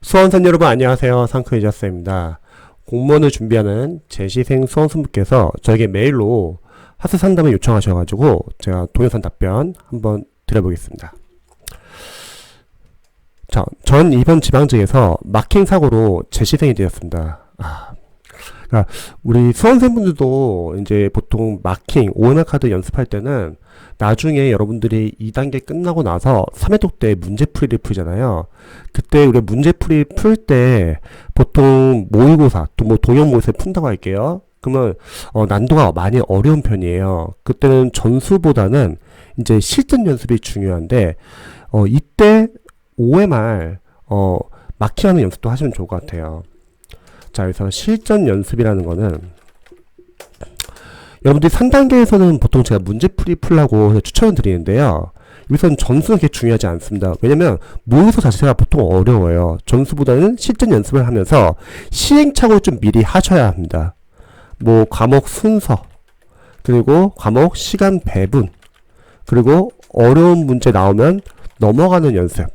수험생 여러분 안녕하세요. 상크이자스입니다. 공무원을 준비하는 재시생 수험생분께서 저에게 메일로 학습 상담을 요청하셔가지고 제가 동영상 답변 한번 드려보겠습니다. 자, 전 이번 지방직에서 마킹 사고로 재시생이 되었습니다. 그러니까 우리 수험생분들도 이제 보통 마킹, OMR 카드 연습할 때는 나중에 여러분들이 2단계 끝나고 나서 3회독 때 문제풀이를 풀잖아요. 그때 우리 문제풀이 풀 때 보통 모의고사, 또 뭐 동형 모의고사 푼다고 할게요. 그러면 난도가 많이 어려운 편이에요. 그때는 전수보다는 이제 실전 연습이 중요한데 이때 OMR 마킹하는 연습도 하시면 좋을 것 같아요. 자, 그래서 실전 연습이라는 거는 여러분들이 3단계에서는 보통 제가 문제풀이 풀라고 추천을 드리는데요. 여기서는 전수는 그렇게 중요하지 않습니다. 왜냐면 모의고사 자체가 보통 어려워요. 전수보다는 실전 연습을 하면서 시행착오를 좀 미리 하셔야 합니다. 뭐 과목 순서, 그리고 과목 시간 배분, 그리고 어려운 문제 나오면 넘어가는 연습,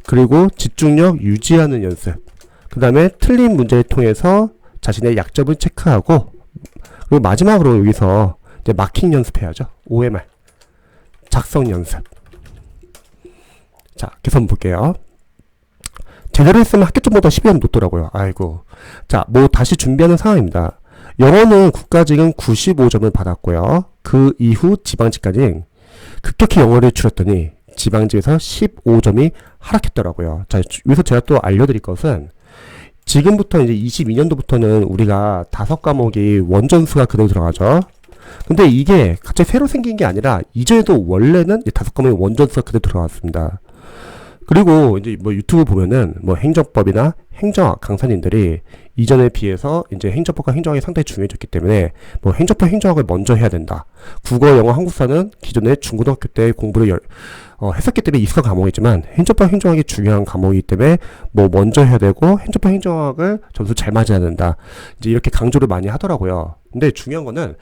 그리고 집중력 유지하는 연습, 그 다음에 틀린 문제를 통해서 자신의 약점을 체크하고, 그리고 마지막으로 여기서 이제 마킹 연습해야죠. OMR 작성 연습. 자, 계속 볼게요. 제대로 했으면 합격점보다 12점 높더라고요. 아이고. 자, 뭐 다시 준비하는 상황입니다. 영어는 국가직은 95점을 받았고요. 그 이후 지방직까지 급격히 영어를 줄였더니 지방직에서 15점이 하락했더라고요. 자, 여기서 제가 또 알려드릴 것은 지금부터 이제 22년도부터는 우리가 5과목이 원전수가 그대로 들어가죠. 근데 이게 갑자기 새로 생긴 게 아니라 이전에도 원래는 5과목이 원전수가 그대로 들어갔습니다. 그리고 이제 뭐 유튜브 보면은 뭐 행정법이나 행정학 강사님들이 이전에 비해서 이제 행정법과 행정학이 상당히 중요해졌기 때문에 뭐 행정법 행정학을 먼저 해야 된다. 국어, 영어, 한국사는 기존에 중고등학교 때 공부를 했었기 때문에 익숙한 과목이지만 행정법 행정학이 중요한 과목이기 때문에 뭐 먼저 해야 되고 행정법 행정학을 점수 잘 맞아야 된다. 이제 이렇게 강조를 많이 하더라고요. 근데 중요한 거는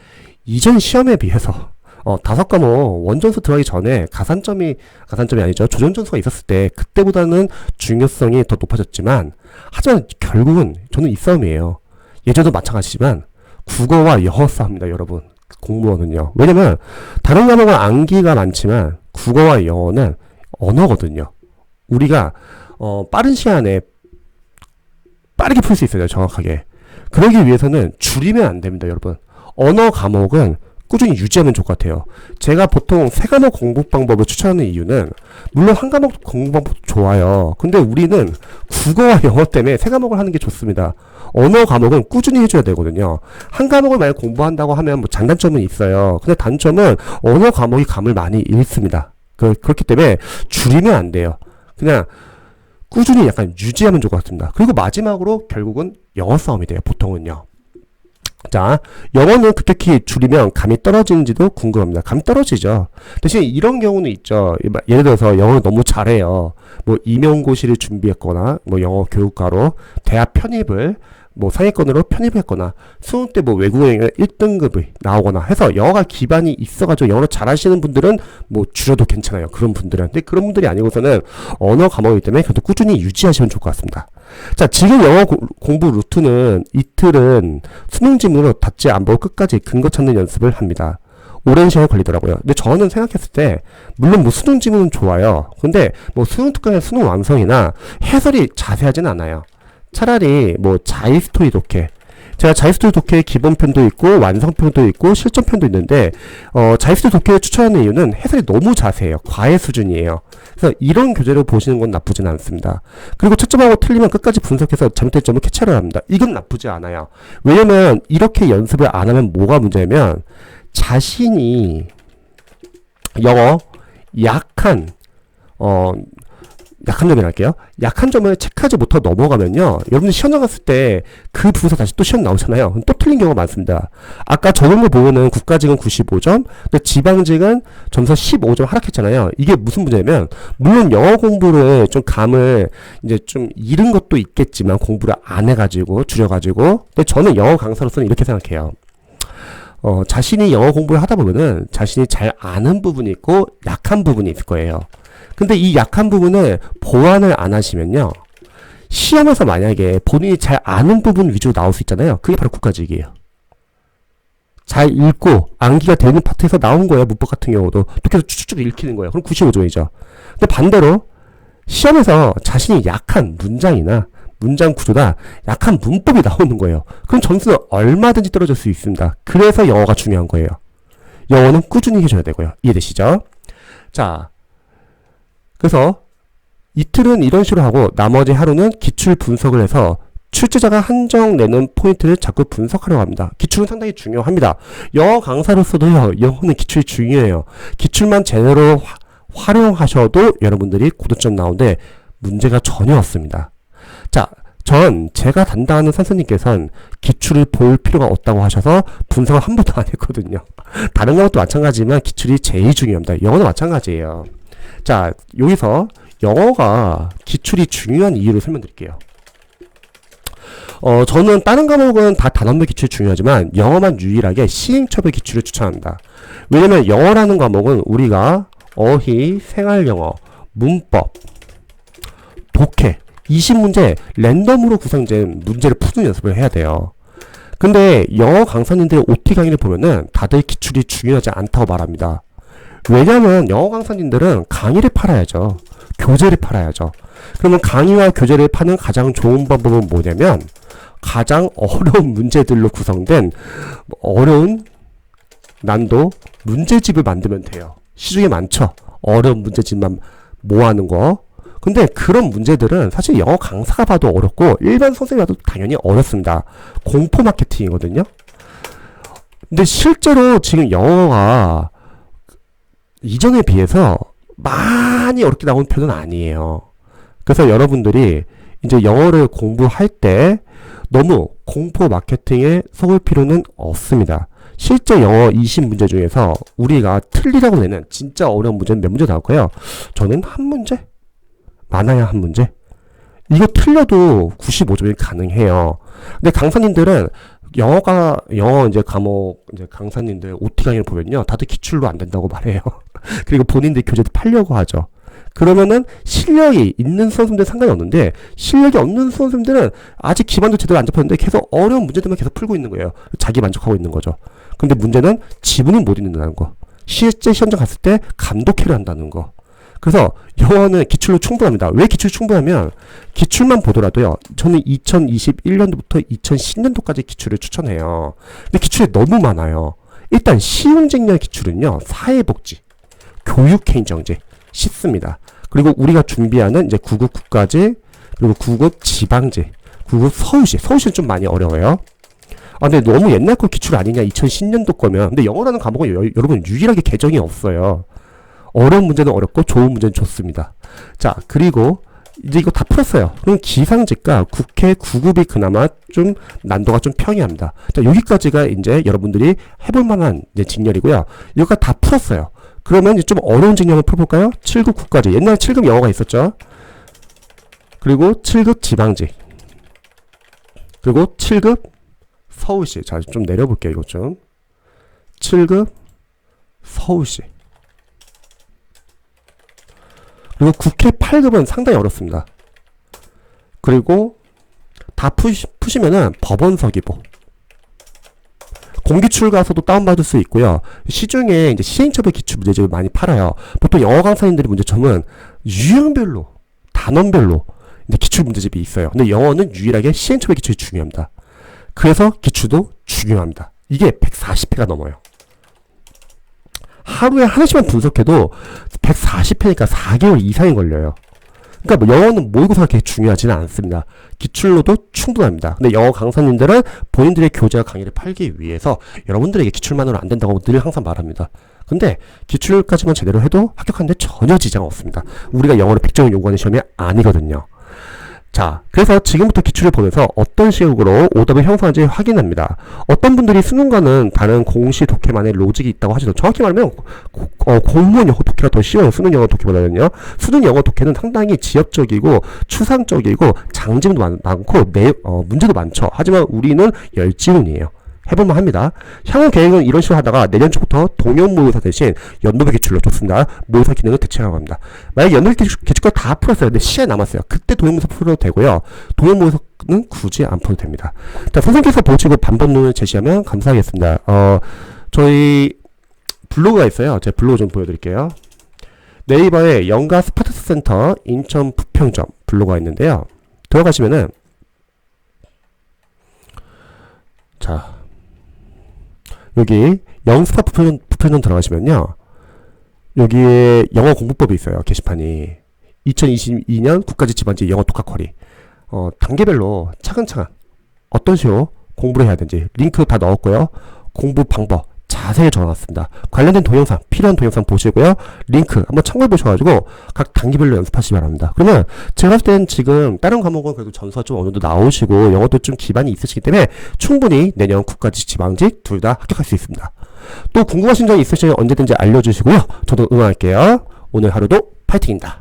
이전 시험에 비해서 5과목 원전수 들어가기 전에 가산점이 아니죠. 조전점수가 있었을 때 그때보다는 중요성이 더 높아졌지만 하지만 결국은 저는 이 싸움이에요. 예전도 마찬가지지만 국어와 영어 싸움입니다, 여러분. 공무원은요. 왜냐면 다른 과목은 암기가 많지만 국어와 영어는 언어거든요. 우리가 빠른 시간에 빠르게 풀 수 있어요, 정확하게. 그러기 위해서는 줄이면 안 됩니다, 여러분. 언어 과목은 꾸준히 유지하면 좋을 것 같아요. 제가 보통 3과목 공부 방법을 추천하는 이유는 물론 한 과목 공부 방법도 좋아요. 근데 우리는 국어와 영어 때문에 3과목을 하는 게 좋습니다. 언어 과목은 꾸준히 해줘야 되거든요. 한 과목을 만약 공부한다고 하면 뭐 장단점은 있어요. 근데 단점은 언어 과목이 감을 많이 잃습니다. 그렇기 때문에 줄이면 안 돼요. 그냥 꾸준히 약간 유지하면 좋을 것 같습니다. 그리고 마지막으로 결국은 영어 싸움이 돼요, 보통은요. 자, 영어는 급격히 줄이면 감이 떨어지는지도 궁금합니다. 감이 떨어지죠. 대신 이런 경우는 있죠. 예를 들어서 영어를 너무 잘해요. 뭐 임용고시를 준비했거나 뭐 영어 교육과로 대학 편입을 뭐 상위권으로 편입했거나 수능 때 뭐 외국어에 1등급이 나오거나 해서 영어가 기반이 있어가지고 영어를 잘하시는 분들은 뭐 줄여도 괜찮아요. 그런 분들은. 근데 그런 분들이 아니고서는 언어 과목이기 때문에 그래도 꾸준히 유지하시면 좋을 것 같습니다. 자, 지금 영어 공부 루트는 이틀은 수능 지문으로 닫지 안 보고 끝까지 근거 찾는 연습을 합니다. 오랜 시간이 걸리더라고요. 근데 저는 생각했을 때 물론 뭐 수능 지문은 좋아요. 근데 뭐 수능 특강의 수능 완성이나 해설이 자세하진 않아요. 차라리 뭐 자이스토리 독해, 제가 자이스토리 독해 기본편도 있고 완성편도 있고 실전편도 있는데 자이스토리 독해를 추천하는 이유는 해설이 너무 자세해요. 과외 수준이에요. 그래서 이런 교재를 보시는 건 나쁘진 않습니다. 그리고 채점하고 틀리면 끝까지 분석해서 잘못된 점을 캐치를 합니다. 이건 나쁘지 않아요. 왜냐면 이렇게 연습을 안 하면 뭐가 문제냐면 자신이 영어 약한 점을 할게요. 약한 점을 체크하지 못하고 넘어가면요, 여러분들 시험 나갔을 때 그 부분에서 다시 또 시험 나오잖아요. 또 틀린 경우가 많습니다. 아까 적은 거 보면은 국가직은 95점, 근데 지방직은 점수가 15점 하락했잖아요. 이게 무슨 문제냐면, 물론 영어 공부를 좀 감을 이제 좀 잃은 것도 있겠지만 공부를 안 해가지고 줄여가지고, 근데 저는 영어 강사로서는 이렇게 생각해요. 자신이 영어 공부를 하다 보면은 자신이 잘 아는 부분이 있고 약한 부분이 있을 거예요. 근데 이 약한 부분을 보완을 안 하시면요, 시험에서 만약에 본인이 잘 아는 부분 위주로 나올 수 있잖아요. 그게 바로 국가직이에요. 잘 읽고 암기가 되는 파트에서 나온 거예요. 문법 같은 경우도 또 계속 쭉쭉 읽히는 거예요. 그럼 95점이죠. 근데 반대로 시험에서 자신이 약한 문장이나 문장 구조나 약한 문법이 나오는 거예요. 그럼 점수는 얼마든지 떨어질 수 있습니다. 그래서 영어가 중요한 거예요. 영어는 꾸준히 해줘야 되고요. 이해되시죠? 자, 그래서 이틀은 이런 식으로 하고 나머지 하루는 기출 분석을 해서 출제자가 한정 내는 포인트를 자꾸 분석하려고 합니다. 기출은 상당히 중요합니다. 영어 강사로서도요, 영어는 기출이 중요해요. 기출만 제대로 활용하셔도 여러분들이 고득점 나오는데 문제가 전혀 없습니다. 자, 제가 담당하는 선생님께서는 기출을 볼 필요가 없다고 하셔서 분석을 한 번도 안 했거든요. 다른 것도 마찬가지지만 기출이 제일 중요합니다. 영어도 마찬가지예요. 자, 여기서 영어가 기출이 중요한 이유를 설명드릴게요. 저는 다른 과목은 다 단원별 기출이 중요하지만 영어만 유일하게 시행처별 기출을 추천합니다. 왜냐면 영어라는 과목은 우리가 어휘, 생활영어, 문법, 독해 20문제 랜덤으로 구성된 문제를 푸는 연습을 해야 돼요. 근데 영어 강사님들의 OT 강의를 보면은 다들 기출이 중요하지 않다고 말합니다. 왜냐면 영어 강사님들은 강의를 팔아야죠. 교재를 팔아야죠. 그러면 강의와 교재를 파는 가장 좋은 방법은 뭐냐면 가장 어려운 문제들로 구성된 어려운 난도 문제집을 만들면 돼요. 시중에 많죠. 어려운 문제집만 모아놓은 거. 근데 그런 문제들은 사실 영어 강사가 봐도 어렵고 일반 선생님이 봐도 당연히 어렵습니다. 공포 마케팅이거든요. 근데 실제로 지금 영어가 이전에 비해서 많이 어렵게 나온 편은 아니에요. 그래서 여러분들이 이제 영어를 공부할 때 너무 공포 마케팅에 속을 필요는 없습니다. 실제 영어 20문제 중에서 우리가 틀리라고 내는 진짜 어려운 문제는 몇 문제 나올까요? 저는 한 문제? 많아야 한 문제? 이거 틀려도 95점이 가능해요. 근데 강사님들은 영어 이제 과목 이제 강사님들 OT 강의를 보면요. 다들 기출로 안 된다고 말해요. 그리고 본인들 교재도 팔려고 하죠. 그러면은 실력이 있는 수험생들은 상관이 없는데 실력이 없는 수험생들은 아직 기반도 제대로 안 잡혔는데 계속 어려운 문제들만 계속 풀고 있는 거예요. 자기 만족하고 있는 거죠. 근데 문제는 지문을 못 읽는다는 거. 실제 시험장 갔을 때 감독회를 한다는 거. 그래서 영어는 기출로 충분합니다. 왜 기출이 충분하면 기출만 보더라도요. 저는 2021년도부터 2010년도까지 기출을 추천해요. 근데 기출이 너무 많아요. 일단 쉬운 쟁량 기출은요. 사회복지, 교육행정제 쉽습니다. 그리고 우리가 준비하는 이제 9급 국가제, 그리고 9급 지방제, 9급 서울시. 서울시는 좀 많이 어려워요. 근데 너무 옛날 거 기출 아니냐, 2010년도 거면. 근데 영어라는 과목은 여러분 유일하게 개정이 없어요. 어려운 문제는 어렵고 좋은 문제는 좋습니다. 자, 그리고 이제 이거 다 풀었어요. 그럼 기상직과 국회 9급이 그나마 좀 난도가 좀 평이합니다. 자, 여기까지가 이제 여러분들이 해볼 만한 이제 직렬이고요. 이거가 다 풀었어요. 그러면 이제 좀 어려운 직렬을 풀어볼까요? 7급 국가직. 옛날에 7급 영어가 있었죠. 그리고 7급 지방직. 그리고 7급 서울시. 자, 좀 내려볼게요. 이거 좀. 7급 서울시. 그리고 국회 8급은 상당히 어렵습니다. 그리고 다 푸시면은 법원서기보. 공기출 가서도 다운받을 수 있고요. 시중에 이제 시행처벌 기출 문제집을 많이 팔아요. 보통 영어 강사님들의 문제점은 유형별로, 단원별로 이제 기출 문제집이 있어요. 근데 영어는 유일하게 시행처벌 기출이 중요합니다. 그래서 기출도 중요합니다. 이게 140회가 넘어요. 하루에 하나씩만 분석해도 140회니까 4개월 이상이 걸려요. 그러니까 뭐 영어는 모의고사가 그렇게 중요하지는 않습니다. 기출로도 충분합니다. 근데 영어 강사님들은 본인들의 교재와 강의를 팔기 위해서 여러분들에게 기출만으로 안 된다고 늘 항상 말합니다. 근데 기출까지만 제대로 해도 합격하는데 전혀 지장 없습니다. 우리가 영어로 100점을 요구하는 시험이 아니거든요. 자, 그래서 지금부터 기출을 보면서 어떤 식으로 오답을 형성하는지 확인합니다. 어떤 분들이 수능과는 다른 공시 독해만의 로직이 있다고 하시죠. 정확히 말하면 공무원 영어 독해가 더 쉬워요. 수능 영어 독해보다는요. 수능 영어 독해는 상당히 지엽적이고 추상적이고 장지문도 많고 문제도 많죠. 하지만 우리는 열지문이에요. 해볼만 합니다. 향후 계획은 이런 식으로 하다가 내년 초부터 동형 모의고사 대신 연도별 기출로 좋습니다. 모의고사 기능을 대체하라고 합니다. 만약에 연도별 기출과 다 풀었어요. 근데 시간이 남았어요. 그때 동형 모의고사 풀어도 되고요. 동형 모의고사는 굳이 안 풀어도 됩니다. 자, 선생님께서 보시고 반복론을 제시하면 감사하겠습니다. 저희 블로그가 있어요. 제가 블로그 좀 보여드릴게요. 네이버에 영가 스파르타 센터 인천 부평점 블로그가 있는데요. 들어가시면은 자 여기 영스파 부평점 들어가시면요. 여기에 영어 공부법이 있어요. 게시판이 2022년 국가직 지방직 영어 독학 쿼리 단계별로 차근차근 어떤 식으로 공부를 해야 되는지 링크 다 넣었고요. 공부 방법 자세히 적어놨습니다. 관련된 동영상, 필요한 동영상 보시고요. 링크 한번 참고해 보셔가지고 각 단계별로 연습하시기 바랍니다. 그러면 제가 봤을 땐 지금 다른 과목은 그래도 전수가 좀 어느 정도 나오시고 영어도 좀 기반이 있으시기 때문에 충분히 내년 국가직, 지방직 둘 다 합격할 수 있습니다. 또 궁금하신 점이 있으시면 언제든지 알려주시고요. 저도 응원할게요. 오늘 하루도 파이팅입니다.